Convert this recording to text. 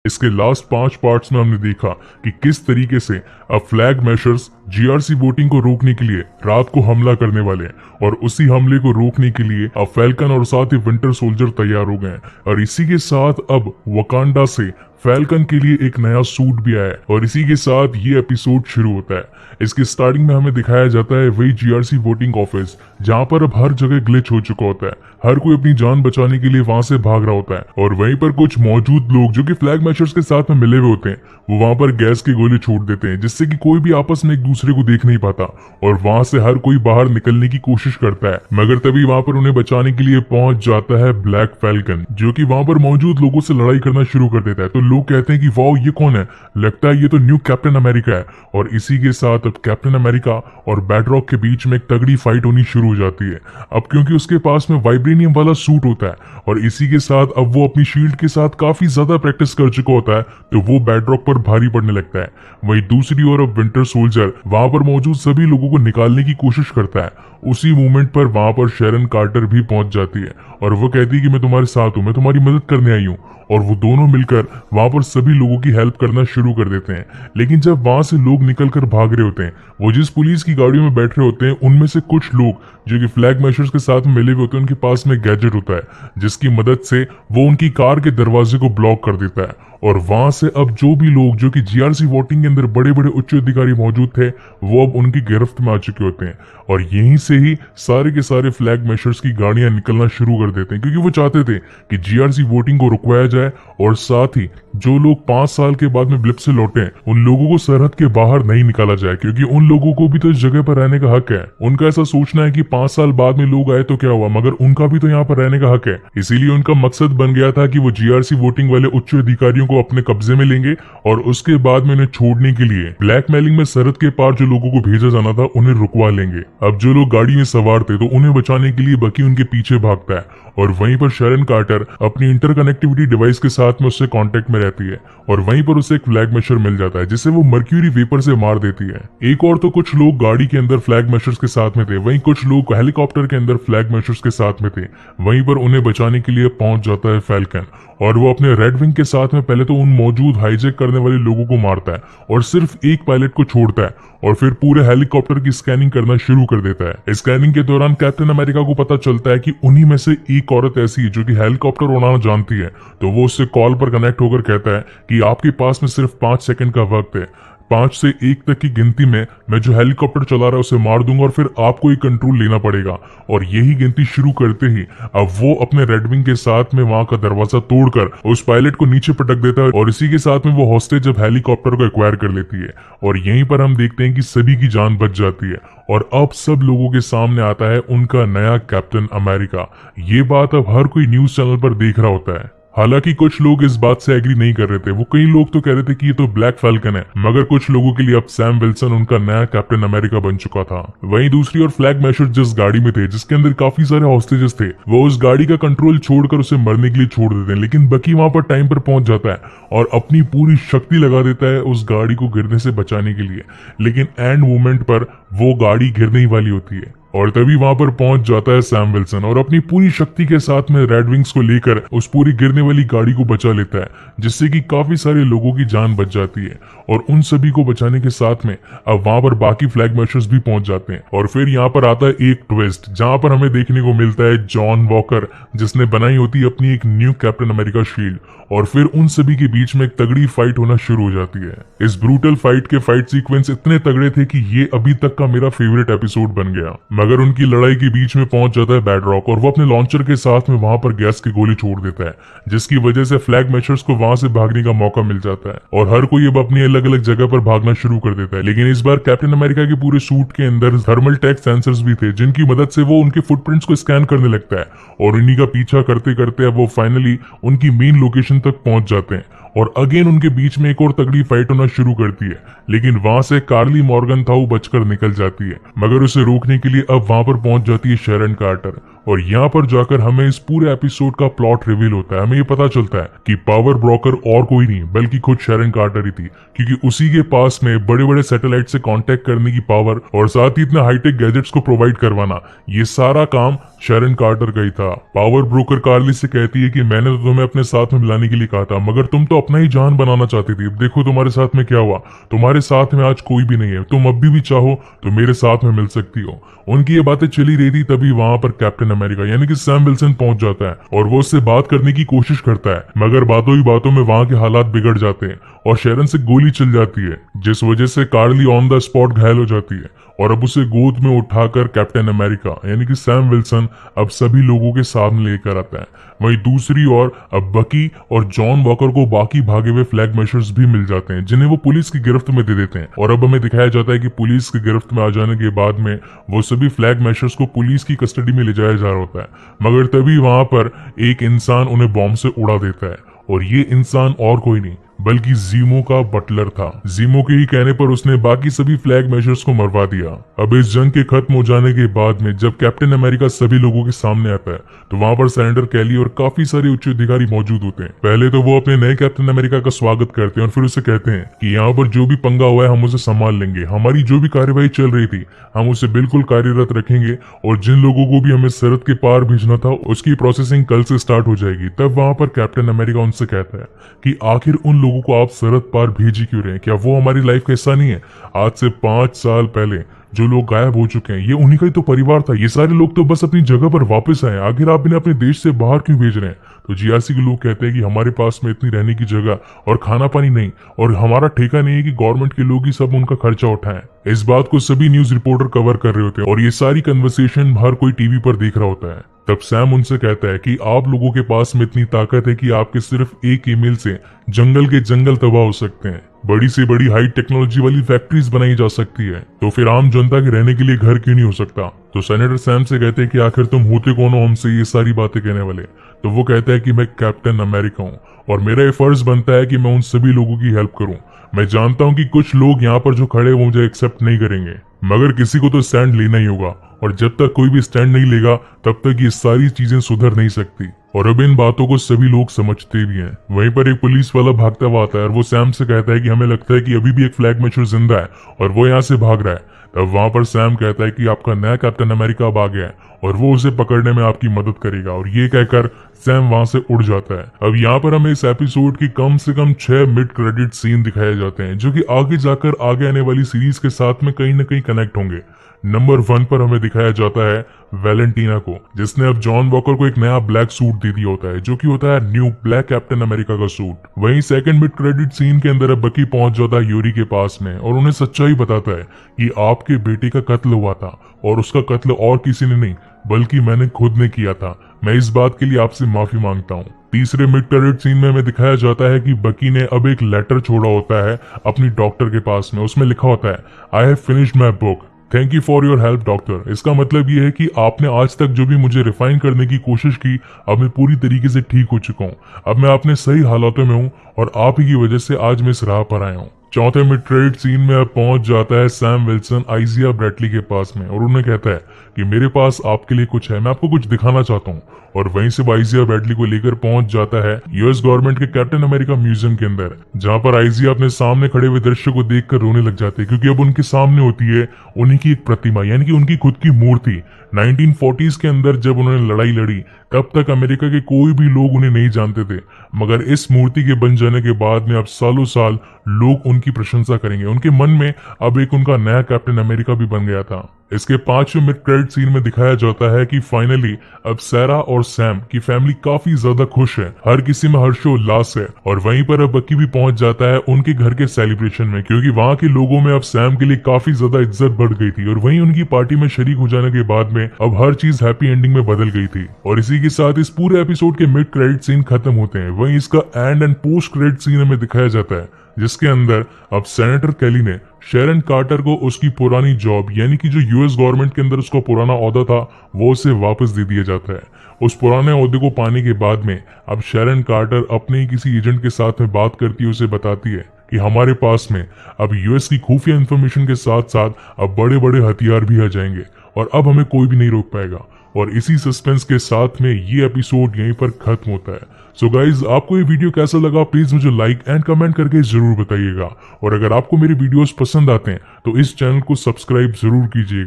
इसके last 5 parts में हमने देखा कि किस तरीके से अब फ्लैग मैशर्स जीआरसी वोटिंग को रोकने के लिए रात को हमला करने वाले हैं, और उसी हमले को रोकने के लिए अब फैल्कन और साथ ही विंटर सोल्जर तैयार हो गए हैं। और इसी के साथ अब वकांडा से फैल्कन के लिए एक नया सूट भी आया है, और इसी के साथ ये एपिसोड शुरू होता है। इसके स्टार्टिंग में हमें दिखाया जाता है वही जीआरसी वोटिंग ऑफिस, जहाँ पर अब हर जगह ग्लिच हो चुका होता है। हर कोई अपनी जान बचाने के लिए वहां से भाग रहा होता है, और वहीं पर कुछ मौजूद लोग जो कि फ्लैग मैशर्स के साथ में मिले हुए होते हैं, वो वहां पर गैस की गोली छोड़ देते हैं, जिससे कि कोई भी आपस में एक दूसरे को देख नहीं पाता, और वहां से हर कोई बाहर निकलने की कोशिश करता है। मगर तभी वहां पर उन्हें बचाने के लिए पहुंच जाता है ब्लैक फैल्कन, जो कि वहां पर मौजूद लोगों से लड़ाई करना शुरू कर देता है। तो लोग कहते हैं कि वाओ, ये कौन है, लगता है ये तो न्यू कैप्टन अमेरिका है। और इसी के साथ अब कैप्टन अमेरिका और बैडरॉक के बीच में एक तगड़ी फाइट होनी शुरू हो जाती है। अब क्योंकि उसके पास में वाइब्रेनियम वाला सूट होता है, और इसी के साथ अब वो अपनी शील्ड के साथ काफी ज्यादा प्रैक्टिस कर चुका होता है, तो वो बैडरॉक पर भारी पड़ने लगता है। वहीं दूसरी ओर अब विंटर सोल्जर वहां पर मौजूद सभी लोगों को निकालने की कोशिश करता है। उसी मोमेंट पर वहां पर शेरन कार्टर भी पहुंच जाती है, और वो कहती है कि मैं तुम्हारे साथ हूं, मैं तुम्हारी मदद करने आई हूँ। और वो दोनों मिलकर वहां पर सभी लोगों की हेल्प करना शुरू कर देते हैं। लेकिन जब वहां से लोग निकलकर भाग रहे होते हैं, वो जिस पुलिस की गाड़ियों में बैठ रहे होते हैं, उनमें से कुछ लोग जो कि फ्लैग मैशर्स के साथ मिले हुए होते हैं, उनके पास में गैजेट होता है, जिसकी मदद से वो उनकी कार के दरवाजे को ब्लॉक कर देता है। और वहां से अब जो भी लोग जो कि जीआरसी वोटिंग के अंदर बड़े बड़े उच्च अधिकारी मौजूद थे, वो अब उनकी गिरफ्त में आ चुके होते हैं। और यहीं से ही सारे के सारे फ्लैग मैशर्स की गाड़ियां निकलना शुरू कर देते हैं, क्योंकि वो चाहते थे कि जीआरसी वोटिंग को रुकवाया जाए, और साथ ही जो लोग 5 साल के बाद में ब्लिप से लौटे हैं, उन लोगों को सरहद के बाहर नहीं निकाला जाए, क्योंकि उन लोगों को भी तो इस जगह पर रहने का हक है। उनका ऐसा सोचना है कि 5 साल बाद में लोग आए तो क्या हुआ, मगर उनका भी तो यहाँ पर रहने का हक है। इसीलिए उनका मकसद बन गया था कि वो जीआरसी वोटिंग वाले उच्च अधिकारियों को अपने कब्जे में लेंगे, और उसके बाद में उन्हें छोड़ने के लिए ब्लैकमेलिंग में सरहद के पार जो लोगों को भेजा जाना था, उन्हें रुकवा लेंगे। अब जो लोग गाड़ी में सवार थे, तो उन्हें बचाने के लिए बकी उनके पीछे भागता है, और वहीं पर शेरन कार्टर अपनी इंटरकनेक्टिविटी डिवाइस के साथ में उससे कांटेक्ट में रहती है, और वहीं पर उसे एक फ्लैग मैशर मिल जाता है, जिसे वो मर्क्यूरी वेपर से मार देती है। एक और तो कुछ लोग गाड़ी के अंदर फ्लैग मैशर्स के साथ में थे, वहीं कुछ लोग हेलीकॉप्टर के अंदर फ्लैग मैशर्स के साथ में थे। वहीं पर उन्हें बचाने के लिए पहुंच जाता है फैल्कन, और वो अपने रेड विंग के साथ में पहले तो उन मौजूद हाईजैक करने वाले लोगों को मारता है, और सिर्फ एक पायलट को छोड़ता है, और फिर पूरे हेलीकॉप्टर की स्कैनिंग करना शुरू कर देता है। स्कैनिंग के दौरान कैप्टन अमेरिका को पता चलता है कि उन्हीं में से एक औरत ऐसी है जो कि हेलीकॉप्टर उड़ाना जानती है। तो वो उससे कॉल पर कनेक्ट होकर कहता है कि आपके पास में सिर्फ 5 सेकंड का वक्त है, 5 से 1 तक की गिनती में मैं जो हेलीकॉप्टर चला रहा है उसे मार दूंगा, और फिर आपको ही कंट्रोल लेना पड़ेगा। और यही गिनती शुरू करते ही अब वो अपने रेड विंग के साथ में वहां का दरवाजा तोड़कर उस पायलट को नीचे पटक देता है, और इसी के साथ में वो हॉस्टेज अब हेलीकॉप्टर को एक्वायर कर लेती है। और यहीं पर हम देखते हैं कि सभी की जान बच जाती है, और अब सब लोगों के सामने आता है उनका नया कैप्टन अमेरिका। ये बात अब हर कोई न्यूज चैनल पर देख रहा होता है। हालांकि कुछ लोग इस बात से एग्री नहीं कर रहे थे, वो कई लोग तो कह रहे थे कि ये तो ब्लैक फैल्कन है, मगर कुछ लोगों के लिए अब सैम विल्सन उनका नया कैप्टन अमेरिका बन चुका था। वहीं दूसरी ओर फ्लैग मैशर्स जिस गाड़ी में थे, जिसके अंदर काफी सारे हॉस्टेजेस थे, वो उस गाड़ी का कंट्रोल छोड़कर उसे मरने के लिए छोड़ देते हैं। लेकिन बकी वहां पर टाइम पर पहुंच जाता है और अपनी पूरी शक्ति लगा देता है उस गाड़ी को गिरने से बचाने के लिए। लेकिन एंड मोमेंट पर वो गाड़ी गिरने ही वाली होती है, और तभी वहां पर पहुंच जाता है सैम विल्सन, और अपनी पूरी शक्ति के साथ में रेड विंग्स को लेकर उस पूरी गिरने वाली गाड़ी को बचा लेता है, जिससे कि काफी सारे लोगों की जान बच जाती है। और उन सभी को बचाने के साथ में अब वहां पर बाकी फ्लैग मैशर्स भी पहुंच जाते हैं। और फिर यहाँ पर आता है एक ट्विस्ट, जहां पर हमें देखने को मिलता है जॉन वॉकर, जिसने बनाई होती है अपनी एक न्यू कैप्टन अमेरिका शील्ड, और फिर उन सभी के बीच में एक तगड़ी फाइट होना शुरू हो जाती है। इस ब्रूटल फाइट के फाइट सीक्वेंस इतने तगड़े थे कि ये अभी तक का मेरा फेवरेट एपिसोड बन गया। मगर उनकी लड़ाई के बीच में पहुंच जाता है बैडरॉक, और वो अपने लॉन्चर के साथ में वहां पर गैस की गोली छोड़ देता है, जिसकी वजह से फ्लैग मैशर्स को वहां से भागने का मौका मिल जाता है, और हर कोई अब अपनी अलग अलग जगह पर भागना शुरू कर देता है। लेकिन इस बार कैप्टन अमेरिका के पूरे सूट के अंदर थर्मल टैग सेंसर्स भी थे, जिनकी मदद से वो उनके फुटप्रिंट्स को स्कैन करने लगता है, और उन्हीं का पीछा करते करते अब वो फाइनली उनकी मेन लोकेशन तक पहुंच जाते हैं। और अगेन उनके बीच में एक और तगड़ी फाइट होना शुरू करती है, लेकिन वहां से कार्ली मॉर्गन था वो बचकर निकल जाती है, मगर उसे रोकने के लिए अब वहां पर पहुंच जाती है शेरन कार्टर। और यहाँ पर जाकर हमें इस पूरे एपिसोड का प्लॉट रिवील होता है। हमें ये पता चलता है कि पावर ब्रोकर और कोई नहीं बल्कि खुद शेरन कार्टर ही थी, क्योंकि उसी के पास में बड़े बड़े सैटेलाइट से कांटेक्ट करने की पावर और साथ ही इतने हाईटेक गैजेट्स को प्रोवाइड करवाना, ये सारा काम शेरन कार्टर का ही था। पावर ब्रोकर कार्ली से कहती है कि मैंने तो तुम्हें अपने साथ में मिलाने के लिए कहा था, मगर तुम तो अपना ही जान बनाना चाहती थी। अब देखो तुम्हारे साथ में क्या हुआ, तुम्हारे साथ में आज कोई भी नहीं है, तुम अभी भी चाहो तो मेरे साथ में मिल सकती हो। उनकी ये बातें चली रही थी, तभी वहां पर कैप्टन अमेरिका यानी कि सैम विल्सन पहुंच जाता है और वो उससे बात करने की कोशिश करता है, मगर बातों ही बातों में वहां के हालात बिगड़ जाते हैं और शेरन से गोली चल जाती है, जिस वजह से कार्ली ऑन द स्पॉट घायल हो जाती है और अब उसे गोद में उठाकर कैप्टन अमेरिका यानी कि सैम विल्सन अब सभी लोगों के सामने लेकर आता है। वहीं दूसरी ओर अब बकी और जॉन वॉकर को बाकी भागे हुए फ्लैग मेशर्स भी मिल जाते हैं, जिन्हें वो पुलिस की गिरफ्त में दे देते हैं। और अब हमें दिखाया जाता है कि पुलिस की गिरफ्त में आ जाने के बाद में वो सभी फ्लैग मेशर्स को पुलिस की कस्टडी में ले जाया जा रहा होता है, मगर तभी वहां पर एक इंसान उन्हें बॉम्ब से उड़ा देता है और ये इंसान और कोई नहीं बल्कि जीमो का बटलर था। जीमो के ही कहने पर उसने बाकी सभी फ्लैग मेशर्स को मरवा दिया। अब इस जंग के खत्म हो जाने के बाद में जब कैप्टन अमेरिका सभी लोगों के सामने आता है तो वहां पर सेनेटर कैली और काफी सारे उच्च अधिकारी मौजूद होते हैं। पहले तो वो अपने नए कैप्टन अमेरिका का स्वागत करते हैं और फिर उसे कहते हैं कि यहाँ पर जो भी पंगा हुआ है हम उसे संभाल लेंगे, हमारी जो भी कार्यवाही चल रही थी हम उसे बिल्कुल कार्यरत रखेंगे और जिन लोगों को भी हमें सरहद के पार भेजना था उसकी प्रोसेसिंग कल से स्टार्ट हो जाएगी। तब वहां पर कैप्टन अमेरिका उनसे कहता है कि आखिर उन लोगों को आप सरहद पार भेज ही क्यों रहे हैं, क्या वो हमारी लाइफ का हिस्सा नहीं है? आज से 5 साल पहले जो लोग गायब हो चुके हैं ये उन्हीं का ही तो परिवार था, ये सारे लोग तो बस अपनी जगह पर वापस आए, आखिर आप इन्हें अपने देश से बाहर क्यों भेज रहे हैं? तो जीआरसी के लोग कहते हैं कि हमारे पास में इतनी रहने की जगह और खाना पानी नहीं और हमारा ठेका नहीं है कि गवर्नमेंट के लोग ही सब उनका खर्चा उठाएं। इस बात को सभी न्यूज रिपोर्टर कवर कर रहे होते हैं और ये सारी कन्वर्सेशन हर कोई टीवी पर देख रहा होता है। तब सैम उनसे कहता है कि आप लोगों के पास में इतनी ताकत है कि आपके सिर्फ एक ईमेल से जंगल के जंगल तबाह हो सकते हैं, बड़ी से बड़ी हाई टेक्नोलॉजी वाली फैक्ट्रीज बनाई जा सकती है, तो फिर आम जनता के रहने के लिए घर क्यों नहीं हो सकता? तो सेनेटर सैम से कहते हैं कि आखिर तुम होते कौन हो हमसे ये सारी बातें कहने वाले? तो वो कहता है कि मैं कैप्टन अमेरिका हूँ और मेरा ये फर्ज बनता है कि मैं उन सभी लोगों की हेल्प करूं। मैं जानता हूं कि कुछ लोग यहाँ पर जो खड़े वो मुझे एक्सेप्ट नहीं करेंगे, मगर किसी को तो स्टैंड लेना ही होगा और जब तक कोई भी स्टैंड नहीं लेगा तब तक ये सारी चीजें सुधर नहीं सकती। और अब इन बातों को सभी लोग समझते भी हैं। वहीं पर एक पुलिस वाला भागता हुआ आता है और वो सैम से कहता है कि हमें लगता है कि अभी भी एक फ्लैग मेशर जिंदा है और वो यहाँ से भाग रहा है। तब वहां पर सैम कहता है कि आपका नया कैप्टन अमेरिका अब आ गया है और वो उसे पकड़ने में आपकी मदद करेगा, और ये कहकर सैम वहां से उड़ जाता है। अब यहाँ पर हमें इस एपिसोड की कम से कम 6 मिड क्रेडिट सीन दिखाए जाते हैं जो कि आगे जाकर आगे आने वाली सीरीज के साथ में कहीं न कहीं कनेक्ट होंगे। नंबर 1 पर हमें दिखाया जाता है वैलेंटीना को, जिसने अब जॉन वॉकर को एक नया ब्लैक सूट दे दिया होता है जो कि होता है न्यू ब्लैक कैप्टन अमेरिका का सूट। वहीं सेकंड मिड क्रेडिट सीन के अंदर अब बकी पहुंच जाता है यूरी के पास में और उन्हें सच्चाई बताता है कि आपके बेटे का कत्ल हुआ था और उसका कत्ल और किसी ने नहीं बल्कि मैंने खुद ने किया था, मैं इस बात के लिए आपसे माफी मांगता हूँ। तीसरे मिड क्रेडिट सीन में हमें दिखाया जाता है कि बकी ने अब एक लेटर छोड़ा होता है अपनी डॉक्टर के पास में, उसमें लिखा होता है I have finished my book, thank you for your help doctor. इसका मतलब ये है कि आपने आज तक जो भी मुझे रिफाइन करने की कोशिश की अब मैं पूरी तरीके से ठीक हो चुका हूँ, अब मैं अपने सही हालातों में हूँ और आप ही की वजह से आज मैं इस राह पर आया हूँ। चौथे मिड क्रेडिट सीन में अब पहुंच जाता है सैम विल्सन आइजिया ब्रैडली के पास में और उन्हें कहता है कि मेरे पास आपके लिए कुछ है, मैं आपको कुछ दिखाना चाहता हूँ। और वहीं से आइजिया ब्रैडली को लेकर पहुंच जाता है यूएस गवर्नमेंट के कैप्टन अमेरिका म्यूजियम के अंदर, जहां पर आइजिया अपने सामने खड़े हुए दृश्य को देखकर रोने लग जाते हैं क्योंकि अब उनके सामने होती है उन्हीं की एक प्रतिमा यानी कि उनकी खुद की मूर्ति। 1940s के अंदर जब उन्होंने लड़ाई लड़ी तब तक अमेरिका के कोई भी लोग उन्हें नहीं जानते थे, मगर इस मूर्ति के बन जाने के बाद में अब सालों साल लोग उनकी प्रशंसा करेंगे। उनके मन में अब एक उनका नया कैप्टन अमेरिका भी बन गया था। इसके 5वें मिड क्रेडिट सीन में दिखाया जाता है कि फाइनली अब सैरा और सैम की फैमिली काफी ज्यादा खुश है, हर किसी में हर्षोल्लास है। और वहीं पर अब बकी भी पहुंच जाता है उनके घर के सेलिब्रेशन में क्योंकि वहां के लोगों में अब सैम के लिए काफी ज्यादा इज्जत बढ़ गई थी और वहीं उनकी पार्टी में शरीक हो जाने के बाद में अब हर चीज हैप्पी एंडिंग में बदल गई थी। और इसी के साथ इस पूरे एपिसोड के मिड क्रेडिट सीन खत्म होते हैं। वहीं इसका एंड पोस्ट क्रेडिट सीन हमें दिखाया जाता है जिसके अंदर अब सेनेटर कैली ने शेरन कार्टर को उसकी पुरानी जॉब यानी कि जो यूएस गवर्नमेंट के अंदर उसका पुराना ओहदा था वो उसे वापस दे दिया जाता है। उस पुराने ओहदे को पाने के बाद में अब शेरन कार्टर अपने ही किसी एजेंट के साथ में बात करती है, उसे बताती है कि हमारे पास में अब यूएस की खुफिया इंफॉर्मेशन के साथ साथ अब बड़े बड़े हथियार भी आ जाएंगे और अब हमें कोई भी नहीं रोक पाएगा। और इसी सस्पेंस के साथ में ये एपिसोड यहीं पर खत्म होता है। सो गाइज, आपको ये वीडियो कैसा लगा प्लीज मुझे लाइक एंड कमेंट करके जरूर बताइएगा और अगर आपको मेरे वीडियोस पसंद आते हैं तो इस चैनल को सब्सक्राइब जरूर कीजिएगा।